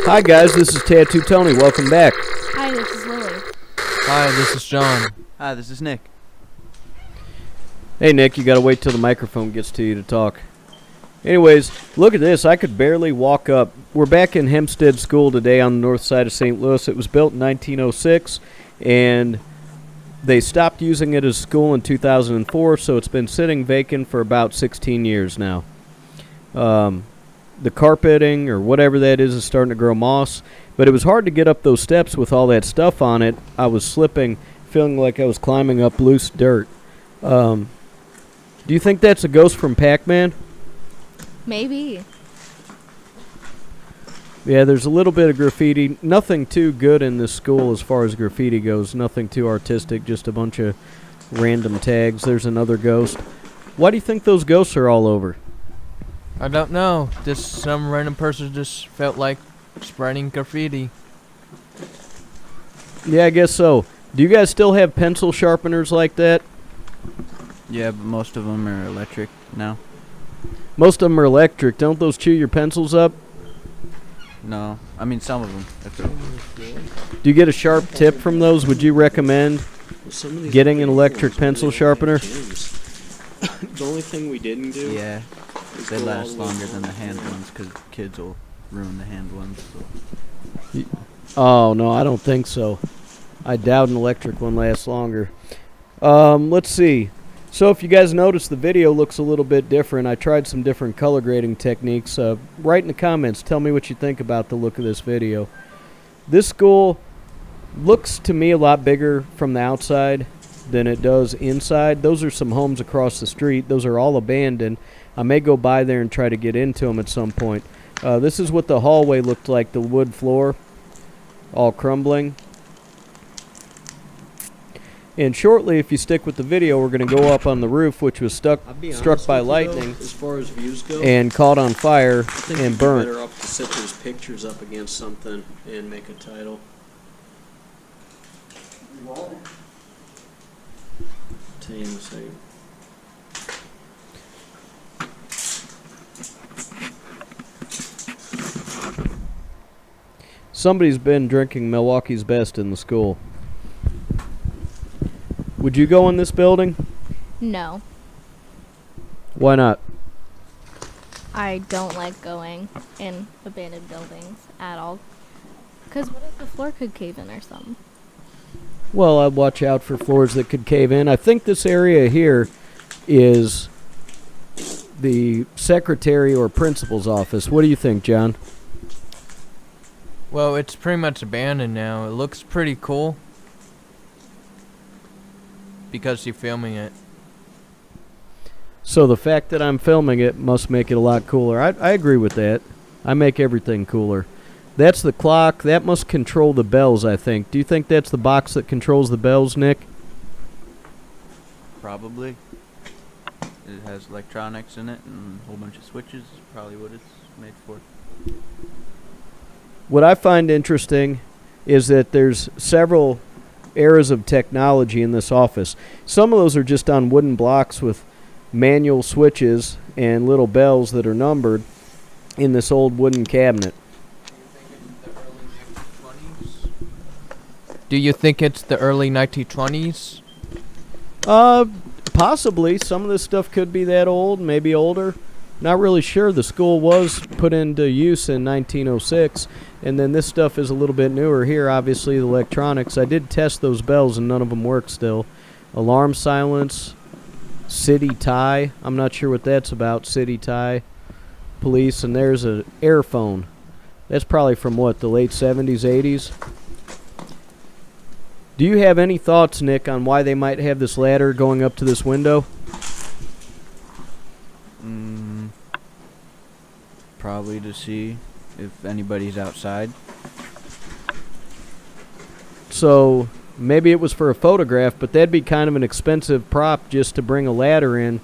Hi guys, this is Tattoo Tony. Welcome back. Hi, this is Lily. Hi, this is John. Hi, this is Nick. Hey Nick, you gotta wait till the microphone gets to you to talk. Anyways, look at this. I could barely walk up. We're back in Hempstead School today on the north side of St. Louis. It was built in 1906, and they stopped using it as school in 2004, so it's been sitting vacant for about 16 years now. The carpeting or whatever that is starting to grow moss, but it was hard to get up those steps with all that stuff on it. I was slipping, feeling like I was climbing up loose dirt. Do you think that's a ghost from Pac-Man? Maybe. Yeah, there's a little bit of graffiti. Nothing too good in this school as far as graffiti goes. Nothing too artistic, just a bunch of random tags. There's another ghost. Why do you think those ghosts are all over? I don't know. Just some random person just felt like spreading graffiti. Yeah, I guess so. Do you guys still have pencil sharpeners like that? Yeah, but most of them are electric now. Most of them are electric. Don't those chew your pencils up? No, I mean some of them. Do you get a sharp tip from those? Would you recommend getting an electric pencil sharpener? The only thing we didn't do. Yeah, they last longer than the hand ones because kids will ruin the hand ones. So. Oh, no, I don't think so. I doubt an electric one lasts longer. Let's see. So if you guys notice, the video looks a little bit different. I tried some different color grading techniques. Write in the comments. Tell me what you think about the look of this video. This school looks to me a lot bigger from the outside than it does inside. Those are some homes across the street. Those are all abandoned. I may go by there and try to get into them at some point. This is what the hallway looked like, the wood floor, all crumbling. And shortly, if you stick with the video, we're going to go up on the roof, which was struck by lightning, as far as views go, and caught on fire and burnt. Better up to set those pictures up against something and make a title. Tell you in a second. Somebody's been drinking Milwaukee's Best in the school. Would you go in this building? No. Why not? I don't like going in abandoned buildings at all. Because what if the floor could cave in or something? Well, I'd watch out for floors that could cave in. I think this area here is the secretary or principal's office. What do you think, John? Well, it's pretty much abandoned now. It looks pretty cool because you're filming it. So the fact that I'm filming it must make it a lot cooler. I agree with that. I make everything cooler. That's the clock. That must control the bells, I think. Do you think that's the box that controls the bells, Nick? Probably. It has electronics in it and a whole bunch of switches. Probably what it's made for. What I find interesting is that there's several eras of technology in this office. Some of those are just on wooden blocks with manual switches and little bells that are numbered in this old wooden cabinet. Do you think it's the early 1920s? Possibly. Some of this stuff could be that old, maybe older. Not really sure. The school was put into use in 1906, and then this stuff is a little bit newer here, obviously, the electronics. I did test those bells, and none of them work still. Alarm silence, city tie. I'm not sure what that's about, city tie, police, and there's an air phone. That's probably from, what, the late 70s, 80s? Do you have any thoughts, Nick, on why they might have this ladder going up to this window? Probably to see if anybody's outside. So maybe it was for a photograph, but that'd be kind of an expensive prop just to bring a ladder in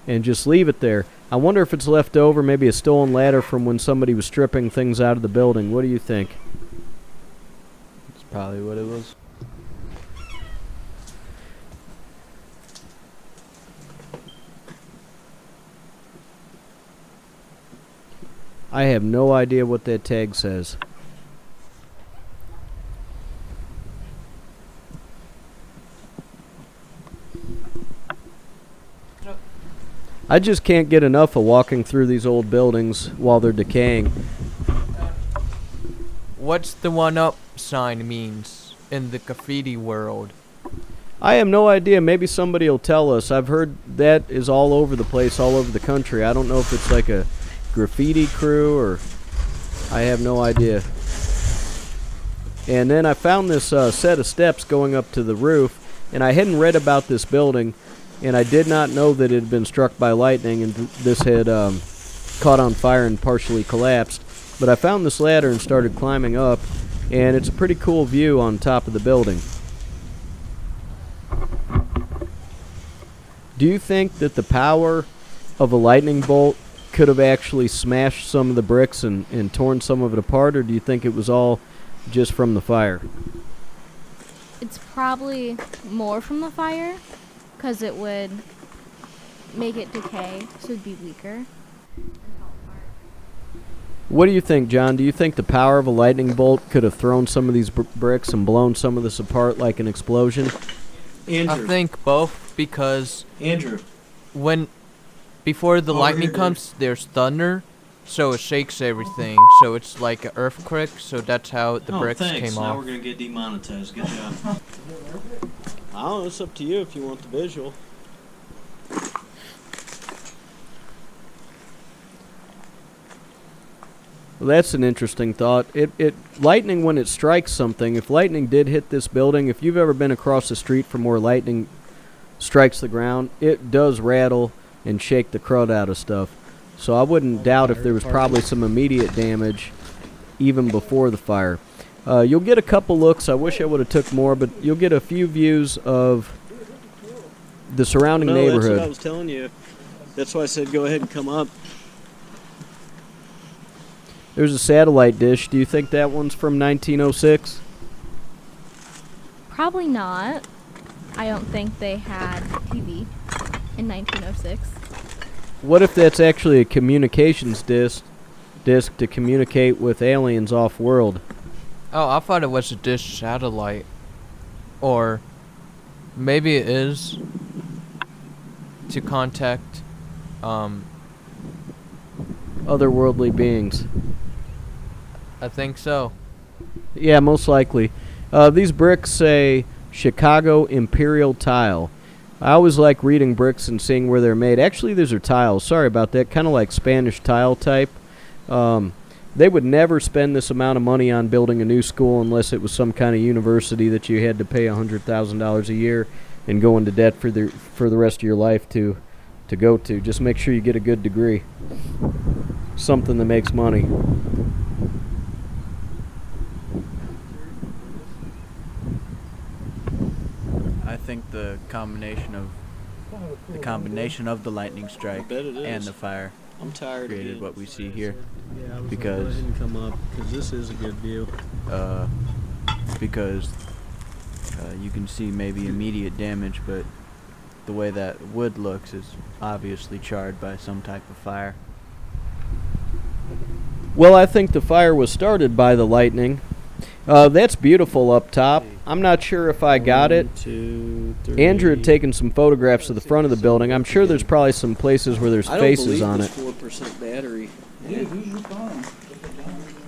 and just leave it there. I wonder if it's left over, maybe a stolen ladder from when somebody was stripping things out of the building. What do you think? That's probably what it was. I have no idea what that tag says. I just can't get enough of walking through these old buildings while they're decaying. What's the 1-up sign means in the graffiti world? I have no idea. Maybe somebody will tell us. I've heard that is all over the place, all over the country. I don't know if it's like a graffiti crew or... I have no idea. And then I found this set of steps going up to the roof, and I hadn't read about this building, and I did not know that it had been struck by lightning and this had caught on fire and partially collapsed. But I found this ladder and started climbing up, and it's a pretty cool view on top of the building. Do you think that the power of a lightning bolt could have actually smashed some of the bricks and torn some of it apart, or do you think it was all just from the fire? It's probably more from the fire, because it would make it decay, so it'd be weaker. What do you think, John? Do you think the power of a lightning bolt could have thrown some of these bricks and blown some of this apart like an explosion? Andrew. I think both, because Andrew. before the Over lightning here. comes, there's thunder, so it shakes everything. So it's like an earthquake, so that's how the bricks thanks. came Now off. we're gonna get demonetized. Good job. I don't know. It's up to you if you want the visual. Well, that's an interesting thought. Lightning, when it strikes something, if lightning did hit this building, if you've ever been across the street from where lightning strikes the ground, it does rattle and shake the crud out of stuff. So I wouldn't doubt if there was probably some immediate damage even before the fire. You'll get a couple looks. I wish I would have took more, but you'll get a few views of the surrounding No, neighborhood. that's what I was telling you. That's why I said go ahead and come up. There's a satellite dish. Do you think that one's from 1906? Probably not. I don't think they had TV in 1906. What if that's actually a communications disc to communicate with aliens off-world? Oh, I thought it was a dish satellite. Or maybe it is to contact Otherworldly beings. I think so. Yeah, most likely. These bricks say Chicago Imperial Tile. I always like reading bricks and seeing where they're made. Actually, these are tiles. Sorry about that. Kind of like Spanish tile type. They would never spend this amount of money on building a new school unless it was some kind of university that you had to pay $100,000 a year and go into debt for the rest of your life to go to. Just make sure you get a good degree. Something that makes money. I think the combination of the lightning I strike bet it is. and the fire I'm tired created again. what we see here. Yeah, I was because- gonna go ahead and come up because this is a good view. Because you can see maybe immediate damage, but the way that wood looks is obviously charred by some type of fire. Well, I think the fire was started by the lightning. That's beautiful up top. I'm not sure if I got it. 1, 2, 3. Andrew had taken some photographs of the front of the building. I'm sure there's probably some places where there's I don't faces believe on this it. 4% battery.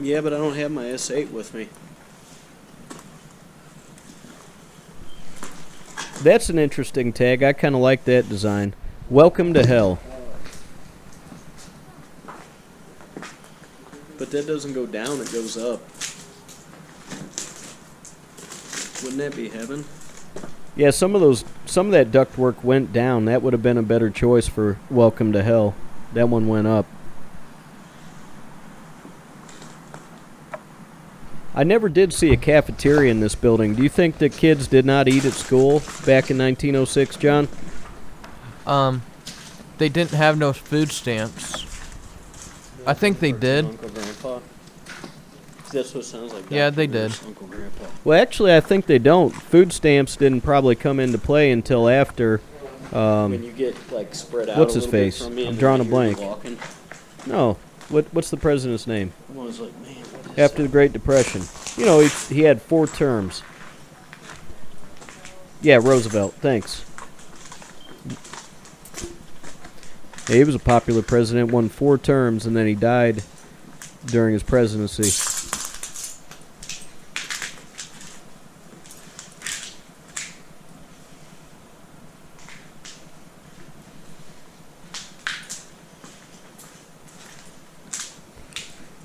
Yeah, but I don't have my S8 with me. That's an interesting tag. I kind of like that design. Welcome to hell. But that doesn't go down, it goes up. Wouldn't that be heaven? Yeah, some of that ductwork went down. That would have been a better choice for Welcome to Hell. That one went up. I never did see a cafeteria in this building. Do you think the kids did not eat at school back in 1906, John? They didn't have no food stamps. I think they did. Uncle Grandpa. That's what it sounds like. Yeah, Dr. they Bruce, did. Uncle Grandpa. Well, actually, I think they don't. Food stamps didn't probably come into play until after. When you get like spread out. what's a his little bit face? from me I'm and drawing then a you're blank. walking, No. What's the president's name? I was like, man, what is After the that? Great Depression. You know, he had 4 terms. Yeah, Roosevelt. Thanks. He was a popular president, won 4 terms, and then he died during his presidency.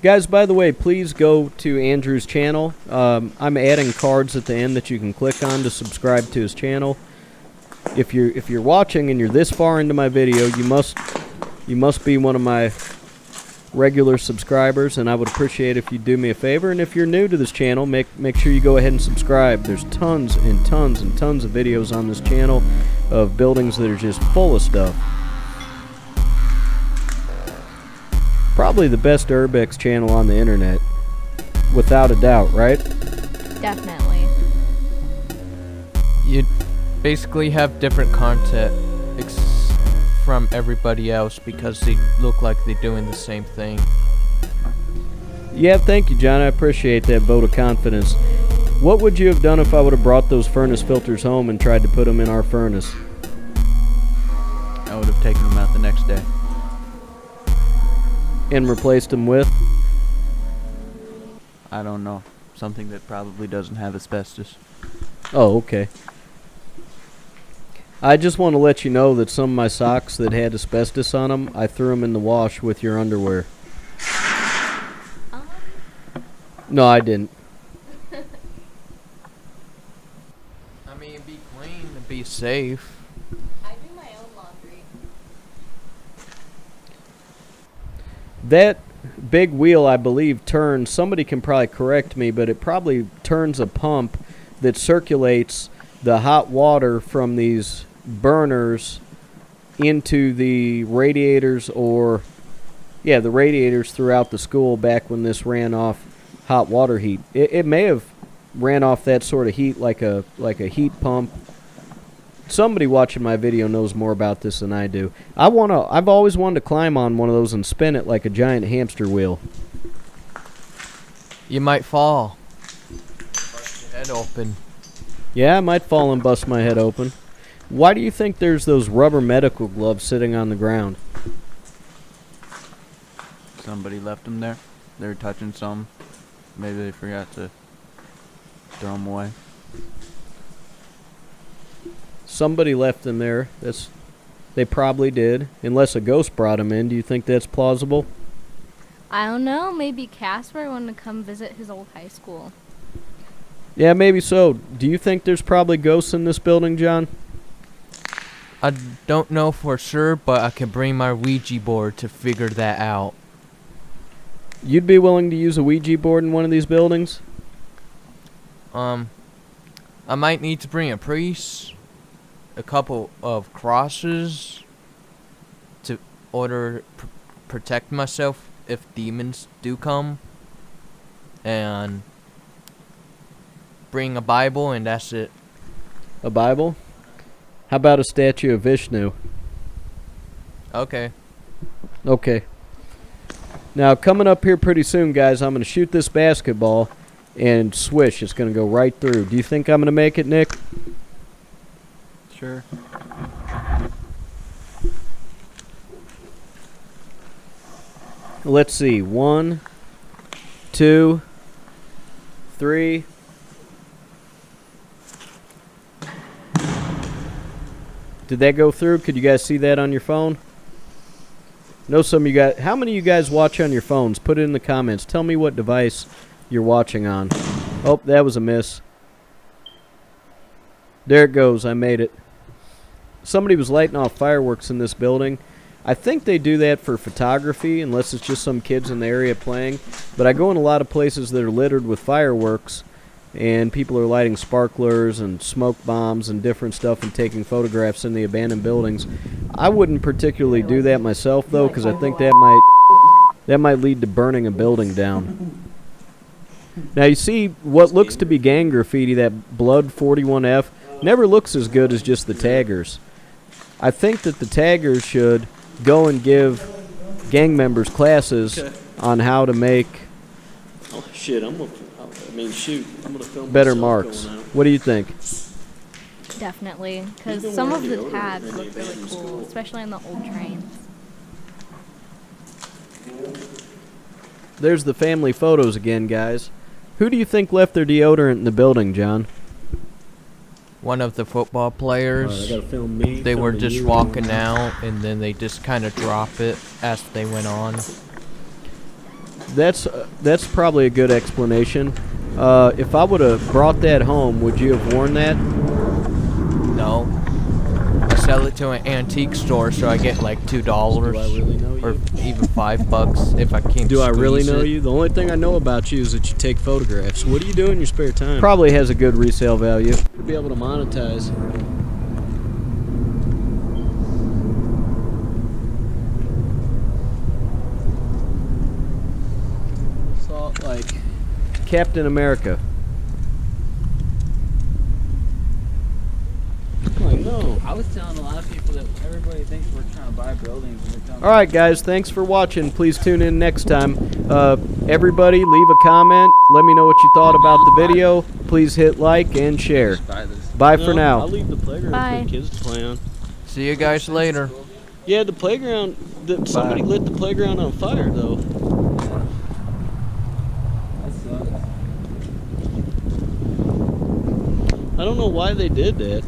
Guys, by the way, please go to Andrew's channel. I'm adding cards at the end that you can click on to subscribe to his channel. If you're watching and you're this far into my video, you must be one of my regular subscribers, and I would appreciate if you do me a favor. And if you're new to this channel, make sure you go ahead and subscribe. There's tons and tons and tons of videos on this channel of buildings that are just full of stuff. Probably the best Urbex channel on the internet, without a doubt, right? Definitely. You basically have different content from everybody else because they look like they're doing the same thing. Yeah, thank you, John. I appreciate that vote of confidence. What would you have done if I would have brought those furnace filters home and tried to put them in our furnace? I would have taken them out the next day. And replaced them with? I don't know. Something that probably doesn't have asbestos. Oh, okay. I just want to let you know that some of my socks that had asbestos on them, I threw them in the wash with your underwear. No, I didn't. I mean, be clean and be safe. I do my own laundry. That big wheel, I believe, turns, somebody can probably correct me, but it probably turns a pump that circulates the hot water from these burners into the radiators, or the radiators throughout the school back when this ran off hot water heat. It may have ran off that sort of heat like a heat pump. Somebody watching my video knows more about this than I do. I've always wanted to climb on one of those and spin it like a giant hamster wheel. You might fall. Bust your head open. Yeah, I might fall and bust my head open. Why do you think there's those rubber medical gloves sitting on the ground? Somebody left them there. They were touching some. Maybe they forgot to throw them away. Somebody left them there. They probably did. Unless a ghost brought them in. Do you think that's plausible? I don't know. Maybe Casper wanted to come visit his old high school. Yeah, maybe so. Do you think there's probably ghosts in this building, John? I don't know for sure, but I can bring my Ouija board to figure that out. You'd be willing to use a Ouija board in one of these buildings? I might need to bring a priest, a couple of crosses to protect myself if demons do come, and bring a Bible, and that's it. A Bible? How about a statue of Vishnu? Okay. Okay. Now, coming up here pretty soon, guys, I'm going to shoot this basketball, and swish, it's going to go right through. Do you think I'm going to make it, Nick? Sure. Let's see. 1, 2, 3. Did that go through? Could you guys see that on your phone? Know some of you guys. How many of you guys watch on your phones? Put it in the comments. Tell me what device you're watching on. Oh, that was a miss. There it goes. I made it. Somebody was lighting off fireworks in this building. I think they do that for photography, unless it's just some kids in the area playing. But I go in a lot of places that are littered with fireworks, and people are lighting sparklers and smoke bombs and different stuff and taking photographs in the abandoned buildings. I wouldn't particularly do that myself, though, because I think that might lead to burning a building down. Now, you see what looks to be gang graffiti, that Blood 41F, never looks as good as just the taggers. I think that the taggers should go and give gang members classes on how to make Oh, shit, I'm going to film better myself marks. going out. What do you think? Definitely, because some of the tags look really cool, especially on the old trains. There's the family photos again, guys. Who do you think left their deodorant in the building, John? One of the football players. Alright, I gotta film me. They were filming just you. walking out, and then they just kind of drop it as they went on. That's probably a good explanation. If I would have brought that home, would you have worn that? No. I sell it to an antique store, so I get like $2 Do I really know or you? even $5 if I can't. Do I really squeeze know it. you? The only thing I know about you is that you take photographs. What do you do in your spare time? Probably has a good resale value. To be able to monetize. So, like, Captain America. like no. I was telling a lot of people that everybody thinks we're trying to buy buildings. And they're telling All right, guys. Thanks for watching. Please tune in next time. Everybody, leave a comment. Let me know what you thought about the video. Please hit like and share. buy this. Bye for No, now. I'll leave the playground Bye. for the kids to play on. See you guys later. Yeah, the playground. Somebody lit the playground on fire, though. That sucks. I don't know why they did that.